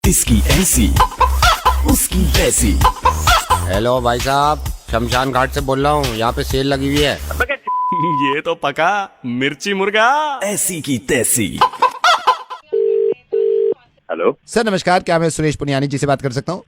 इसकी ऐसी उसकी वैसी। हेलो भाई साहब, शमशान घाट से बोल रहा हूँ। यहाँ पे सेल लगी हुई है। ये तो पका मिर्ची मुर्गा। ऐसी की तैसी। हेलो सर नमस्कार, क्या मैं सुरेश पुनियानी जी से बात कर सकता हूँ?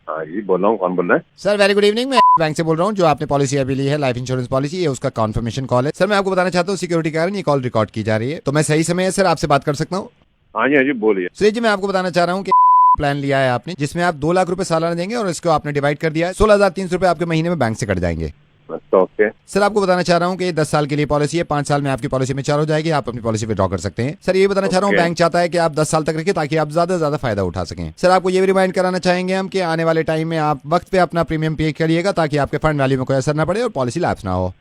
हाँ जी बोल रहा हूँ, कौन बोल रहा है? सर वेरी गुड इवनिंग, मैं बैंक से बोल रहा हूँ। जो आपने पॉलिसी अभी ली है, लाइफ इंश्योरेंस पॉलिसी, ये उसका कॉन्फर्मेशन कॉल है। सर मैं आपको बताना चाहता हूँ, सिक्योरिटी के कारण ये कॉल रिकॉर्ड की जा रही है, तो मैं सही समय है सर आपसे बात कर सकता हूँ? हाँ जी बोलिए। सुरेश जी, मैं आपको बताना चाह रहा हूँ कि प्लान लिया है आपने, जिसमें आप 2 लाख रुपए सालाना देंगे और इसको आपने डिवाइड कर दिया है। 16,300 रुपए आपके महीने में बैंक से कट जाएंगे। ओके सर आपको बताना चाह रहा हूँ कि 10 साल के लिए पॉलिसी है, 5 साल में आपकी पॉलिसी में 4 हो जाएगी, आप अपनी पॉलिसी विड्रॉ कर सकते हैं। सर ये बताना चाह रहा हूँ, Okay. बैंक चाहता है कि आप 10 साल तक रखें ताकि आप ज्यादा से ज्यादा फायदा उठा सकें। सर आपको ये भी रिमाइंड कराना चाहेंगे हम कि आने वाले टाइम में आप वक्त पे अपना प्रीमियम पे करिएगा ताकि आपके फंड वैल्यू में कोई असर न पड़े और पॉलिसी लैप्स ना हो।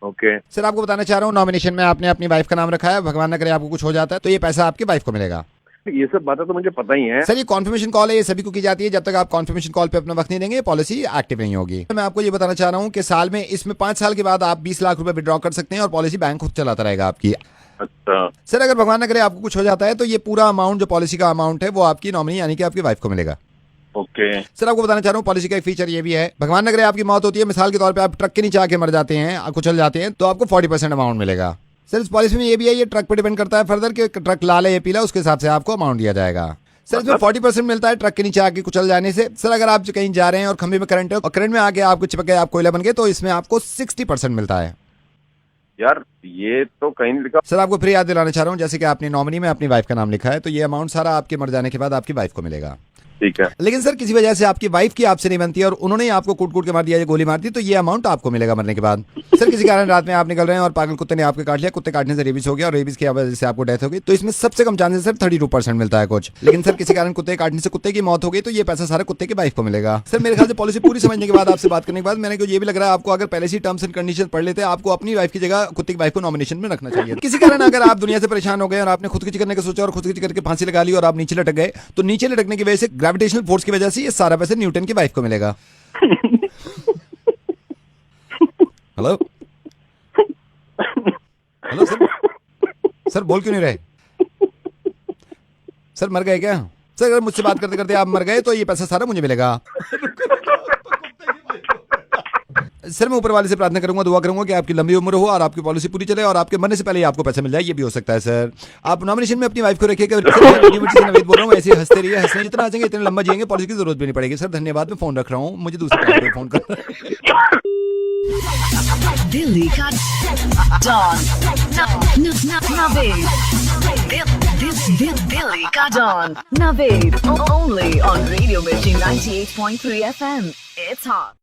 ओके सर आपको बताना चाह रहा हूँ, नॉमिनेशन में आपने अपनी वाइफ का नाम रखा है, भगवान न करे आपको कुछ हो जाता है तो ये पैसा आपकी वाइफ को मिलेगा। ये सब बातें तो मुझे पता ही है। सर ये कॉन्फर्मेशन कॉल है, ये सभी को की जाती है। जब तक आप कॉन्फर्मेशन कॉल पे अपना वक्त नहीं देंगे, पॉलिसी एक्टिव नहीं होगी। मैं आपको ये बताना चाह रहा हूँ कि साल में इसमें 5 साल के बाद आप 20 लाख रुपए विड्रॉ कर सकते हैं और पॉलिसी बैंक खुद चलाता रहेगा आपकी। अच्छा सर अगर भगवान न करे आपको कुछ हो जाता है तो ये पूरा अमाउंट, जो पॉलिसी का अमाउंट है, वो आपकी नॉमिनी यानी कि आपकी वाइफ को मिलेगा। ओके सर आपको बताना चाह रहा हूँ, पॉलिसी का एक फीचर ये भी है, भगवान न करे आपकी मौत होती है, मिसाल के तौर पे आप ट्रक के नीचे आके मर जाते हैं, कुचल जाते हैं, तो आपको 40% अमाउंट मिलेगा। सर इस पॉलिसी में ये भी है, ये ट्रक पे डिपेंड करता है फर्दर कि ट्रक लाल है या पीला, उसके हिसाब से आपको अमाउंट दिया जाएगा। सर इसमें 40% मिलता है ट्रक के नीचे आके कुचल जाने से। सर अगर आप कहीं जा रहे हैं और खंभे में करंट है और करंट में आके आपको चिपक गए, आप कोयला बन गए, तो इसमें आपको 60% मिलता है। यार ये तो कहीं नहीं लिखा। सर आपको फिर याद दिलाना चाह रहा हूँ, जैसे कि आपने नॉमिनी में अपनी वाइफ का नाम लिखा है, तो ये अमाउंट सारा आपके मर जाने के बाद आपकी वाइफ को मिलेगा। ठीक है। लेकिन सर किसी वजह से आपकी वाइफ की आपसे नहीं बनती है और उन्होंने ही आपको कूट कूट के मार दिया या गोली मार दी, तो ये अमाउंट आपको मिलेगा मरने के बाद। सर किसी कारण रात में आप निकल रहे हैं और पागल कुत्ते ने आपके काट लिया, कुत्ते काटने से रेबीज हो गया और रेबीज की वजह से आपको डेथ हो गई, तो इसमें सबसे कम चांसेस सर 32% मिलता है कुछ। लेकिन सर किसी कारण कुत्ते काटने से कुत्ते की मौत हो गई, तो ये पैसा सारा कुत्ते की वाइफ को मिलेगा। सर मेरे ख्याल से पॉलिसी पूरी समझने के बाद, आपसे बात करने के बाद, मैंने को ये भी लग रहा है आपको अगर पहले से टर्म्स एंड कंडीशन पढ़ लेते, आपको अपनी वाइफ की जगह कुत्ते की वाइफ को नॉमिनेशन में रखना चाहिए। किसी कारण अगर आप दुनिया से परेशान हो गए और आपने खुदकुशी करने का सोचा और खुदकुशी करके फांसी लगा ली और आप नीचे लटक गए, तो नीचे लटकने की वजह से ग्रेविटेशनल फोर्स की वजह से ये सारा पैसा न्यूटन की वाइफ को मिलेगा। हेलो हेलो सर बोल क्यों नहीं रहे? सर मर गए क्या? सर अगर मुझसे बात करते करते आप मर गए तो ये पैसा सारा मुझे मिलेगा। सर मैं ऊपर वाले से प्रार्थना करूंगा, दुआ करूंगा कि आपकी लंबी उम्र हो और आपकी पॉलिसी पूरी चले और आपके मरने से पहले ही आपको पैसा मिल जाए। ये भी हो सकता है सर। आप नॉमिनेशन में अपनी वाइफ को रखिएगा। नवीद बोल रहा हूँ, ऐसे हंसते रहिए, हंसने जितना आ जाएंगे इतने लंबा जिएंगे, पॉलिसी की जरूरत भी नहीं पड़ेगी। सर धन्यवाद, मैं फोन रख रहा हूँ, मुझे दूसरे पे फोन कर। दिल्ली का डॉन नवेद। दिल्ली का don Naved, only on Radio Mirchi 98.3 FM. It's hot.